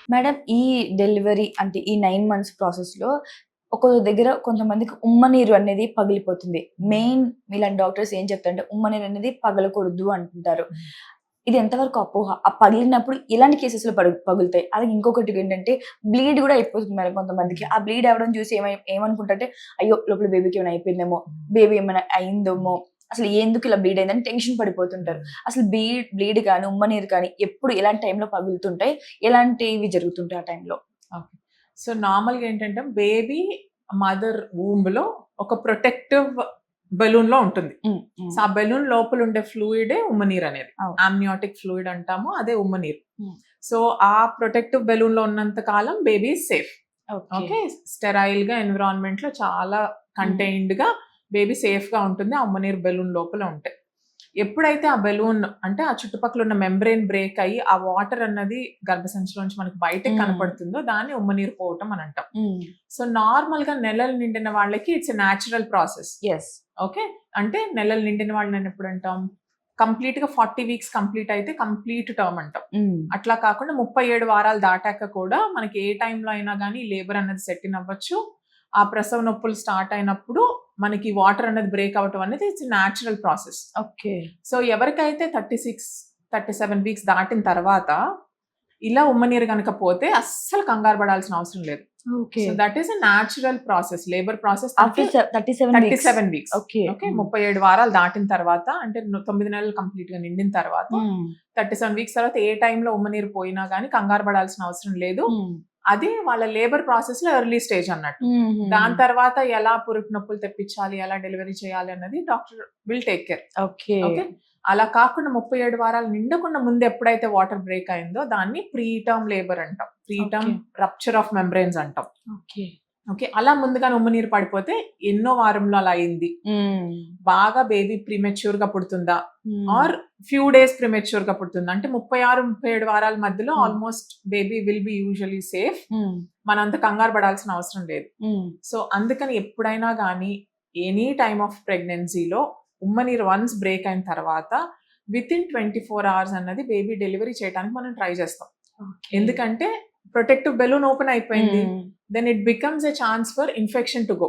Madam ఈ delivery అంటే ఈ 9 మంత్స్ ప్రాసెస్‌లో ఒక్కో దగ్గర కొంతమందికి ఉమ్మ నీరు అనేది పగిలిపోతుంది. మెయిన్ ఇలాంటి డాక్టర్స్ ఏం చెప్తారంటే ఉమ్మ నీరు అనేది పగలకూడదు అంటుంటారు. ఇది ఎంతవరకు అపోహ? ఆ పగిలినప్పుడు ఎలాంటి కేసెస్‌లో పగులుతాయి? అలాగే ఇంకొకటి ఏంటంటే బ్లీడ్ గూడా అయిపోతుంది మేడం కొంతమందికి. ఆ బ్లీడ్ అవ్వడం చూసి ఏమనుకుంటారంటే అయ్యో! లోపల బేబీకి ఏమైనా అయిపోయిందేమో, బేబీ ఏమైనా అయిందేమో, అసలు ఎందుకు ఇలా బ్లీడ్ అయిందని టెన్షన్ పడిపోతుంటారు. అసలు బ్లీడ్ కానీ, ఉమ్మ నీరు కానీ ఎప్పుడు ఎలాంటి టైంలో పగులుతుంటాయి? ఎలాంటివి జరుగుతుంటాయి ఆ టైంలో? ఓకే. సో నార్మల్‌గా ఏంటంటే బేబీ మదర్ వూంబ్‌లో ఒక ప్రొటెక్టివ్ బెలూన్‌లో ఉంటుంది. సో ఆ బెలూన్ లోపల ఉండే ఫ్లూయిడే ఉమ్మనీరు అనేది. అవును. ఆమ్నియోటిక్ ఫ్లూయిడ్ అంటాము. అదే ఉమ్మనీరు. హ్మ్. సో ఆ ప్రొటెక్టివ్ బెలూన్‌లో ఉన్నంత కాలం baby is safe. Okay. Okay. స్టెరైల్‌గా ఎన్విరాన్మెంట్‌లో చాలా కంటైన్డ్‌గా బేబీ సేఫ్‌గా ఉంటుంది. ఆ ఉమ్మనీరు బెలూన్ లోపల ఉంటే. ఎప్పుడైతే ఆ బెలూన్ అంటే ఆ చుట్టుపక్కల ఉన్న మెంబ్రెయిన్ బ్రేక్ అయ్యి ఆ వాటర్ అన్నది గర్భసంచిలోంచి మనకి బయటకి కనపడుతుందో దాన్ని ఉమ్మనీరు పోవటం అని అంటాం. సో నార్మల్ గా నెలలు నిండిన వాళ్ళకి it's a natural process. Yes. Okay. అంటే నెలలు నిండిన వాళ్ళని ఎప్పుడు అంటాం? కంప్లీట్ గా 40 వీక్స్ కంప్లీట్ అయితే కంప్లీట్ టర్మ్ అంటాం. అట్లా కాకుండా 37 వారాలు దాటాక కూడా మనకి ఏ టైంలో అయినా కానీ లేబర్ అన్నది సెట్ ఇన్ అవ్వచ్చు. ఆ ప్రసవ నొప్పులు స్టార్ట్ అయినప్పుడు మనకి వాటర్ అనేది బ్రేక్ అవటం అనేది it's natural process. Okay. So ఎవరికైతే 36, 37 వీక్స్ దాటిన తర్వాత ఇలా ఉమ్మనీరు గనక పోతే అస్సలు కంగారు పడాల్సిన అవసరం లేదు. Okay. So that is a natural process. Labour process after 37 weeks. 37 weeks. Okay. Okay. 37 వారాలు దాటిన తర్వాత అంటే 9 నెలలు కంప్లీట్ గా నిండిన తర్వాత 37 వీక్స్ తర్వాత ఏ టైంలో ఉమ్మనీరు పోయినా గానీ కంగారు పడాల్సిన అవసరం లేదు. అది వాళ్ళ లేబర్ ప్రాసెస్ లో ఎర్లీ స్టేజ్ అన్నట్టు. దాని తర్వాత ఎలా పురుటి నొప్పులు తెప్పించాలి, ఎలా డెలివరీ చేయాలి అన్నది doctor will take care. Okay. Okay. అలా కాకుండా 37 వారాలు నిండకుండా ముందు ఎప్పుడైతే వాటర్ బ్రేక్ అయిందో దాన్ని ప్రీ టర్మ్ లేబర్ అంటాం. Pre term rupture of membranes అంటాం. ఓకే. ఓకే. అలా ముందుగానే ఉమ్మనీరు పడిపోతే ఎన్నో వారంలో అలా అయింది. బాగా బేబీ ప్రీమెచ్యూర్ గా పుడుతుందా ఆర్ ఫ్యూ డేస్ ప్రీమెచ్యూర్ గా పుడుతుందా అంటే 36, 37 వారాల మధ్యలో almost baby will be usually safe. మనంత కంగారు పడాల్సిన అవసరం లేదు. సో అందుకని ఎప్పుడైనా కానీ ఎనీ టైమ్ ఆఫ్ ప్రెగ్నెన్సీలో ఉమ్మనీరు వన్స్ బ్రేక్ అయిన తర్వాత విత్ ఇన్ 24 hours అన్నది బేబీ డెలివరీ చేయడానికి మనం ట్రై చేస్తాం. ఎందుకంటే ప్రొటెక్టివ్ బెలూన్ ఓపెన్ అయిపోయింది. Then it becomes a chance for infection to go.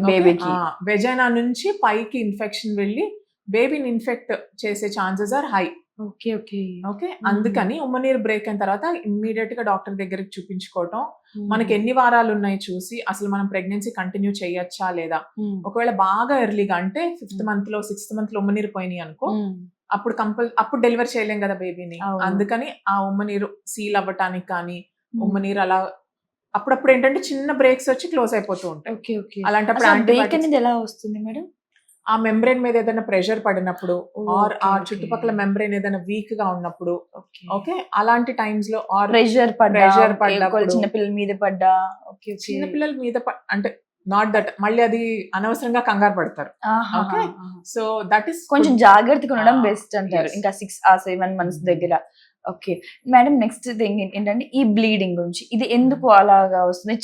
బేబీకి వెజైనా నుంచి పైకి ఇన్ఫెక్షన్ వెళ్ళి బేబీని ఇన్ఫెక్ట్ చేసే chances are high. Okay. Okay. Okay. అందుకని ఉమ్మనీరు బ్రేక్ అయిన తర్వాత ఇమ్మీడియట్ గా డాక్టర్ దగ్గరికి చూపించుకోవటం, మనకి ఎన్ని వారాలు ఉన్నాయి చూసి అసలు మనం ప్రెగ్నెన్సీ కంటిన్యూ చేయొచ్చా లేదా. ఒకవేళ బాగా ఎర్లీగా అంటే 5th మంత్ లో 6th మంత్ లో ఉమ్మనీరు పోయినాయి అనుకో, అప్పుడు డెలివరీ చేయలేం కదా బేబీని. అందుకని ఆ ఉమ్మనీరు సీల్ అవ్వటానికి కానీ ఉమ్మనీరు అలా అప్పుడప్పుడు ఏంటంటే చిన్న బ్రేక్స్ వచ్చి క్లోజ్ అయిపోతూ ఉంటాయి. అలాంటప్పుడు బ్రేక్ అనేది ఎలా వస్తుంది మేడం? ఆ మెంబ్రెయిన్ మీద ఏదైనా ప్రెషర్ పడినప్పుడు ఆర్ ఆ చుట్టుపక్కల మెంబ్రెయిన్ ఏదైనా వీక్ గా ఉన్నప్పుడు, ఓకే, అలాంటి టైమ్స్ లో ఆర్ ప్రెషర్ పడ్డప్పుడు చిన్నపిల్లల మీద పడ్డా, చిన్నపిల్లల మీద అంటే నాట్ దట్ మళ్ళీ అది అనవసరంగా కంగారు పడతారు. ఓకే. సో దట్ ఈస్ కొంచెం జాగ్రత్తగా ఉండడం బెస్ట్ అంటారు. ఇంకా 6 or 7 months దగ్గర. ఓకే మేడం, నెక్స్ట్ థింగ్ ఏంటంటే ఈ బ్లీడింగ్ గురించి, ఇది ఎందుకు అలాగా వస్తుంది?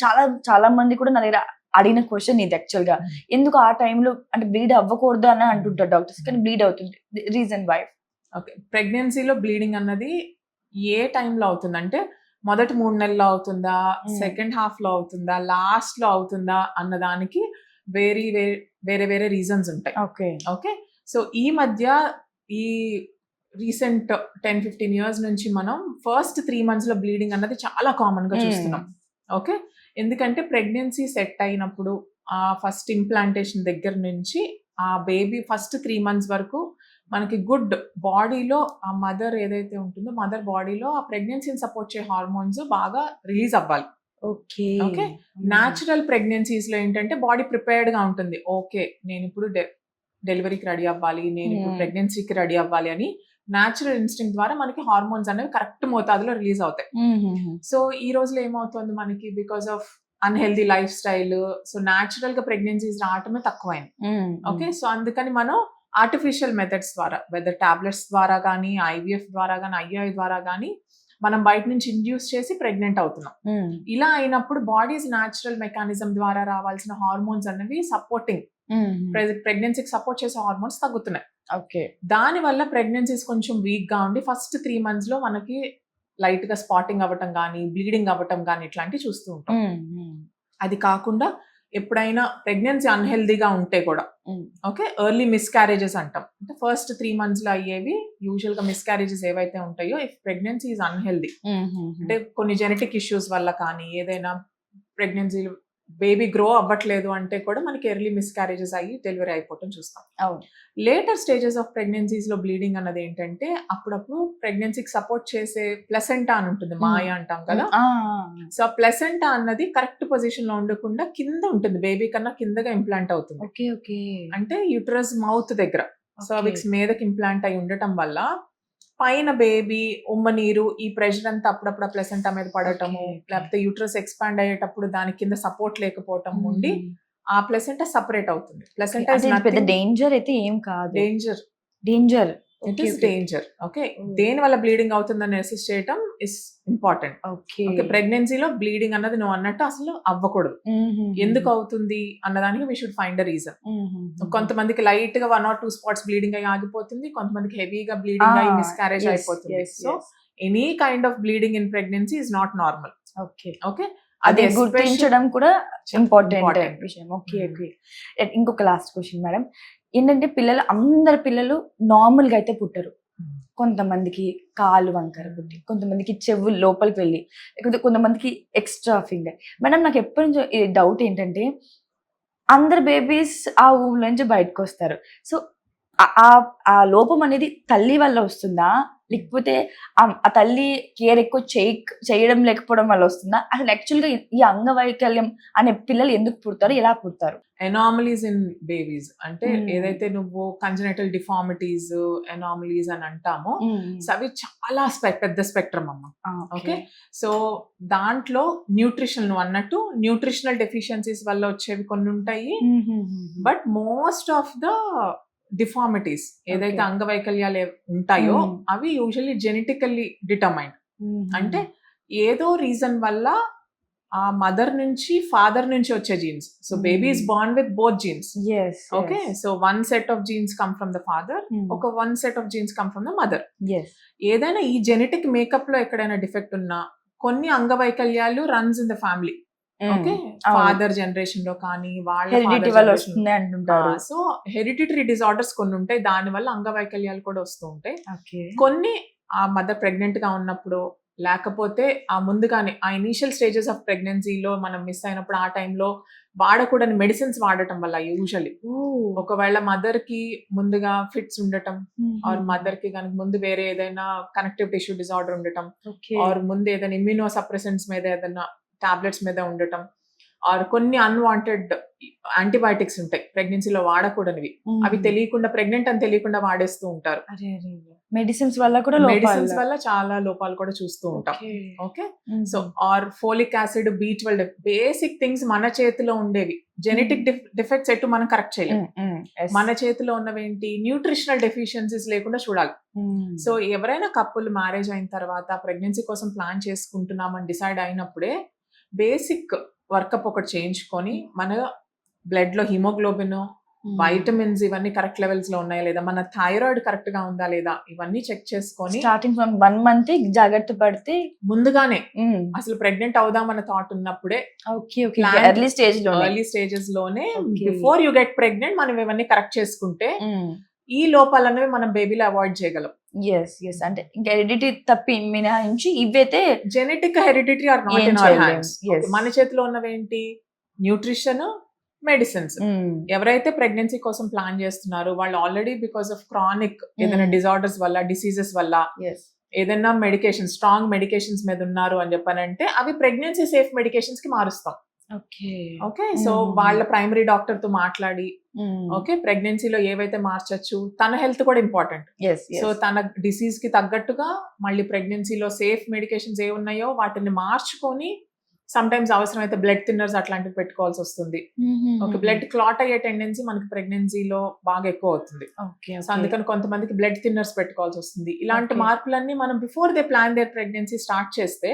చాలా మంది కూడా నా దగ్గర అడిగిన క్వశ్చన్ ఇది యాక్చువల్ గా. ఎందుకు ఆ టైంలో అంటే బ్లీడ్ అవ్వకూడదు అని అంటుంటారు డాక్టర్స్, కానీ బ్లీడ్ అవుతుంది. Reason why? ఓకే. ప్రెగ్నెన్సీలో బ్లీడింగ్ అన్నది ఏ టైంలో అవుతుందంటే మొదటి 3 నెలల్లో అవుతుందా, సెకండ్ హాఫ్ లో అవుతుందా, లాస్ట్ లో అవుతుందా అన్న దానికి వేరే వేరే రీజన్స్ ఉంటాయి. ఓకే. ఓకే. సో ఈ మధ్య ఈ రీసెంట్ 10-15 years నుంచి మనం ఫస్ట్ 3 months లో బ్లీడింగ్ అన్నది చాలా కామన్ గా చూస్తున్నాం. ఓకే. ఎందుకంటే ప్రెగ్నెన్సీ సెట్ అయినప్పుడు ఆ ఫస్ట్ ఇంప్లాంటేషన్ దగ్గర నుంచి ఆ బేబీ ఫస్ట్ 3 months వరకు మనకి గుడ్ బాడీలో ఆ మదర్ ఏదైతే ఉంటుందో మదర్ బాడీలో ఆ ప్రెగ్నెన్సీని సపోర్ట్ చేసే హార్మోన్స్ బాగా రిలీజ్ అవ్వాలి. ఓకే. ఓకే. న్యాచురల్ ప్రెగ్నెన్సీస్ లో ఏంటంటే బాడీ ప్రిపేర్డ్ గా ఉంటుంది. ఓకే, నేను ఇప్పుడు డెలివరీకి రెడీ అవ్వాలి, నేను ఇప్పుడు ప్రెగ్నెన్సీకి రెడీ అవ్వాలి అని న్యాచురల్ ఇన్స్టింక్ట్ ద్వారా మనకి హార్మోన్స్ అనేవి కరెక్ట్ మోతాదులో రిలీజ్ అవుతాయి. సో ఈ రోజులో ఏమవుతుంది మనకి because of unhealthy life style, so natural గా ప్రెగ్నెన్సీస్ రావటమే తక్కువైంది. ఓకే. సో అందుకని మనం ఆర్టిఫిషియల్ మెథడ్స్ ద్వారా, వెదర్ టాబ్లెట్స్ ద్వారా కానీ, ఐవీఎఫ్ ద్వారా కానీ, ఐయుఐ ద్వారా కానీ మనం బయట నుంచి ఇండ్యూస్ చేసి ప్రెగ్నెంట్ అవుతున్నాం. ఇలా అయినప్పుడు బాడీస్ న్యాచురల్ మెకానిజం ద్వారా రావాల్సిన హార్మోన్స్ అనేవి సపోర్టింగ్ ప్రెగ్నెన్సీకి సపోర్ట్ చేసే హార్మోన్స్ తగ్గుతున్నాయి. ఓకే. దాని వల్ల ప్రెగ్నెన్సీస్ కొంచెం వీక్ గా ఉండి ఫస్ట్ 3 months లో మనకి లైట్ గా స్పాటింగ్ అవ్వటం కానీ, బ్లీడింగ్ అవ్వటం కానీ ఇట్లాంటివి చూస్తూ ఉంటాం. అది కాకుండా ఎప్పుడైనా ప్రెగ్నెన్సీ అన్హెల్దీగా ఉంటే కూడా ఓకే, ఎర్లీ మిస్క్యారేజెస్ అంటాం. అంటే ఫస్ట్ 3 months లో అయ్యేవి యూజువల్ గా మిస్క్యారేజెస్ ఏవైతే ఉంటాయో, ఇఫ్ ప్రెగ్నెన్సీ ఈజ్ అన్హెల్దీ అంటే కొన్ని జెనెటిక్ ఇష్యూస్ వల్ల కానీ, ఏదైనా ప్రెగ్నెన్సీ బేబీ గ్రో అవ్వట్లేదు అంటే కూడా మనకి ఎర్లీ మిస్క్యారేజెస్ అయ్యి డెలివరీ అయిపోవటం చూస్తాం. లేటర్ స్టేజెస్ ఆఫ్ ప్రెగ్నెన్సీస్ లో బ్లీడింగ్ అన్నది ఏంటంటే, అప్పుడప్పుడు ప్రెగ్నెన్సీకి సపోర్ట్ చేసే ప్లసెంటా అని ఉంటుంది, మాయ అంటాం కదా. సో ఆ ప్లసెంటా అన్నది కరెక్ట్ పొజిషన్ లో ఉండకుండా కింద ఉంటుంది, బేబీ కన్నా కిందగా ఇంప్లాంట్ అవుతుంది. అంటే యూటరస్ మౌత్ దగ్గర సర్విక్స్ మీదకి ఇంప్లాంట్ అయి ఉండటం వల్ల పైన బేబీ ఉమ్మనీరు ఈ ప్రెషర్ అంతా అప్పుడప్పుడు ప్లసెంటా మీద పడటము, లేకపోతే యూటరస్ ఎక్స్పాండ్ అయ్యేటప్పుడు దాని కింద సపోర్ట్ లేకపోవటం ఉండి ఆ ప్లసెంటా సపరేట్ అవుతుంది. ప్లసెంటా పెద్ద డేంజర్ అయితే ఏం కాదు. Danger it is danger. Okay, దేని వల్ల బ్లీడింగ్ అవుతుందని అసెస్ చేయటం ఇస్ ఇంపార్టెంట్. ఓకే, ప్రెగ్నెన్సీలో బ్లీడింగ్ అన్నది నువ్వు అన్నట్టు అసలు అవ్వకూడదు. ఎందుకు అవుతుంది అన్నదానికి we should find a reason. కొంతమందికి లైట్ గా 1 or 2 spots బ్లీడింగ్ అయ్యి ఆగిపోతుంది, కొంతమందికి హెవీగా బ్లీడింగ్ అయ్యి మిస్క్యారేజ్ అయిపోతుంది. So any kind of bleeding in pregnancy is not normal. Okay, అది గుర్తించడం కూడా ఇంపార్టెంట్ విషయం. ఓకే, ఇంకొక లాస్ట్ క్వశ్చన్ మేడం, ఏంటంటే అందరి పిల్లలు నార్మల్ గా అయితే పుట్టరు. కొంతమందికి కాలు వంకర పుట్టి, కొంతమందికి చెవులు లోపలికి వెళ్ళి, లేకపోతే కొంతమందికి ఎక్స్ట్రా ఫింగర్. మేడం నాకు ఎప్పటి నుంచో డౌట్ ఏంటంటే, అందరు బేబీస్ ఆ ఊళ్ళ నుంచి బయటకు వస్తారు. సో ఆ లోపం అనేది తల్లి వల్ల వస్తుందా, లేకపోతే ఆ తల్లి కేర్ ఎక్కువ చేయడం లేకపోవడం వల్ల వస్తుందా? అసలు యాక్చువల్ గా ఈ అంగవైకల్యం అనే పిల్లలు ఎందుకు పుడతారు, ఎలా పుడతారు? ఎనామలీస్ ఇన్ బేబీస్ అంటే ఏదైతే నువ్వు కంజనైటల్ డిఫార్మిటీస్, ఎనామలీస్ అని అంటామో, అవి చాలా పెద్ద స్పెక్ట్రమ్ అమ్మ. ఓకే, సో దాంట్లో న్యూట్రిషన్, నువ్వు అన్నట్టు న్యూట్రిషనల్ డెఫిషియన్సీస్ వల్ల వచ్చేవి కొన్ని ఉంటాయి. But most of the deformities ఏదైతే అంగవైకల్యాలు ఉంటాయో అవి యూజువల్లీ జెనెటికల్లీ డిటర్మైన్డ్. అంటే ఏదో రీజన్ వల్ల ఆ మదర్ నుంచి ఫాదర్ నుంచి వచ్చే jeans. So baby is born with both jeans. Okay, so 1 set of genes come from the father, ఒక 1 set of genes come from the mother. ఏదైనా ఈ జెనెటిక్ మేకప్ లో ఎక్కడైనా డిఫెక్ట్ ఉన్నా కొన్ని అంగవైకల్యాలు runs in the family. Okay, father generation లో కానీ వాళ్ళ సో హెరిడిటరీ డిజార్డర్స్ కొన్ని ఉంటాయి, దాని వల్ల అంగవైకల్యాలు కూడా వస్తూ ఉంటాయి. కొన్ని ఆ మదర్ ప్రెగ్నెంట్ గా ఉన్నప్పుడు, లేకపోతే ఆ ముందుగానే ఆ ఇనీషియల్ స్టేజెస్ ఆఫ్ ప్రెగ్నెన్సీలో మనం మిస్ అయినప్పుడు ఆ టైంలో వాడకూడని మెడిసిన్స్ వాడటం వల్ల యూజువల్లీ ఒకవేళ మదర్ కి ముందుగా ఫిట్స్ ఉండటం, ఆర్ మదర్ కి కనుక ముందు వేరే ఏదైనా కనెక్టివ్ టిష్యూ డిజార్డర్ ఉండటం, ఆర్ ముందు ఏదైనా ఇమ్యూనో సప్రెసెంట్స్ మీద ఏదైనా టాబ్లెట్స్ మీద ఉండటం, ఆర్ కొన్ని అన్వాంటెడ్ యాంటీబయాటిక్స్ ఉంటాయి ప్రెగ్నెన్సీలో వాడకూడనివి, అవి తెలియకుండా ప్రెగ్నెంట్ అని తెలియకుండా వాడేస్తూ ఉంటారు. మెడిసిన్స్ వల్ల కూడా మెడిసిన్స్ వల్ల చాలా లోపాలు కూడా చూస్తూ ఉంటాం. Okay, so or folic acid, B12, basic things మన చేతిలో ఉండేవి. జెనెటిక్ డిఫెక్ట్స్ ఎటు మనం కరెక్ట్ చేయలేము. మన చేతిలో ఉన్నవేంటి, న్యూట్రిషనల్ డెఫిషియన్సీస్ లేకుండా చూడాలి. సో ఎవరైనా కప్పులు మ్యారేజ్ అయిన తర్వాత ప్రెగ్నెన్సీ కోసం ప్లాన్ చేసుకుంటున్నామని డిసైడ్ అయినప్పుడే బేసిక్ వర్కప్ ఒకటి చేయించుకొని, మన బ్లడ్ లో హిమోగ్లోబిన్, వైటమిన్స్ ఇవన్నీ కరెక్ట్ లెవెల్స్ లో ఉన్నాయా లేదా, మన థైరాయిడ్ కరెక్ట్ గా ఉందా లేదా, ఇవన్నీ చెక్ చేసుకొని స్టార్టింగ్ ఫ్రమ్ 1 month జాగ్రత్త పడితే ముందుగానే అసలు ప్రెగ్నెంట్ అవుదామన్న థాట్ ఉన్నప్పుడే ఎర్లీ స్టేజెస్ లోనే బిఫోర్ యూ గెట్ ప్రెగ్నెంట్ మనం ఇవన్నీ కరెక్ట్ చేసుకుంటే ఈ లోపాలనేవి మనం బేబీలో అవాయిడ్ చేయగలం. అంటే ఇంకా హెరిడిటీ తప్పి మినహాయించి ఇవైతే genetic hereditary are not in our hands. మన చేతిలో ఉన్నవేంటి, న్యూట్రిషన్, మెడిసిన్స్. ఎవరైతే ప్రెగ్నెన్సీ కోసం ప్లాన్ చేస్తున్నారో వాళ్ళు ఆల్రెడీ బికాస్ ఆఫ్ క్రానిక్ ఏదైనా డిజార్డర్స్ వల్ల, డిసీజెస్ వల్ల ఏదైనా మెడికేషన్, స్ట్రాంగ్ మెడికేషన్స్ మీద ఉన్నారు అని చెప్పానంటే అవి ప్రెగ్నెన్సీ సేఫ్ మెడికేషన్స్ కి మారుస్తాం. ఓకే, సో వాళ్ళ ప్రైమరీ డాక్టర్ తో మాట్లాడి ఓకే ప్రెగ్నెన్సీలో ఏవైతే మార్చచ్చు, తన హెల్త్ కూడా ఇంపార్టెంట్. సో తన డిసీజ్ కి తగ్గట్టుగా మళ్ళీ ప్రెగ్నెన్సీలో సేఫ్ మెడికేషన్స్ ఏ ఉన్నాయో వాటిని మార్చుకొని, సమ్ టైమ్స్ అవసరమైతే బ్లడ్ థిన్నర్స్ అట్లాంటివి పెట్టుకోవాల్సి వస్తుంది. ఓకే, బ్లడ్ క్లాట్ అయ్యే టెండెన్సీ మనకి ప్రెగ్నెన్సీలో బాగా ఎక్కువ అవుతుంది. సో అందుకని కొంతమందికి బ్లడ్ థిన్నర్స్ పెట్టుకోవాల్సి వస్తుంది. ఇలాంటి మార్పులన్నీ మనం before they plan their pregnancy start చేస్తే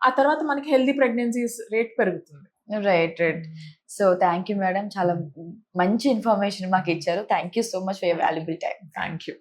ఆ తర్వాత మనకి హెల్దీ ప్రెగ్నెన్సీస్ రేట్ పెరుగుతుంది. Right. So thank you madam, చాలా మంచి ఇన్ఫర్మేషన్ మాకు ఇచ్చారు. Thank you so much for your valuable time. Thank you.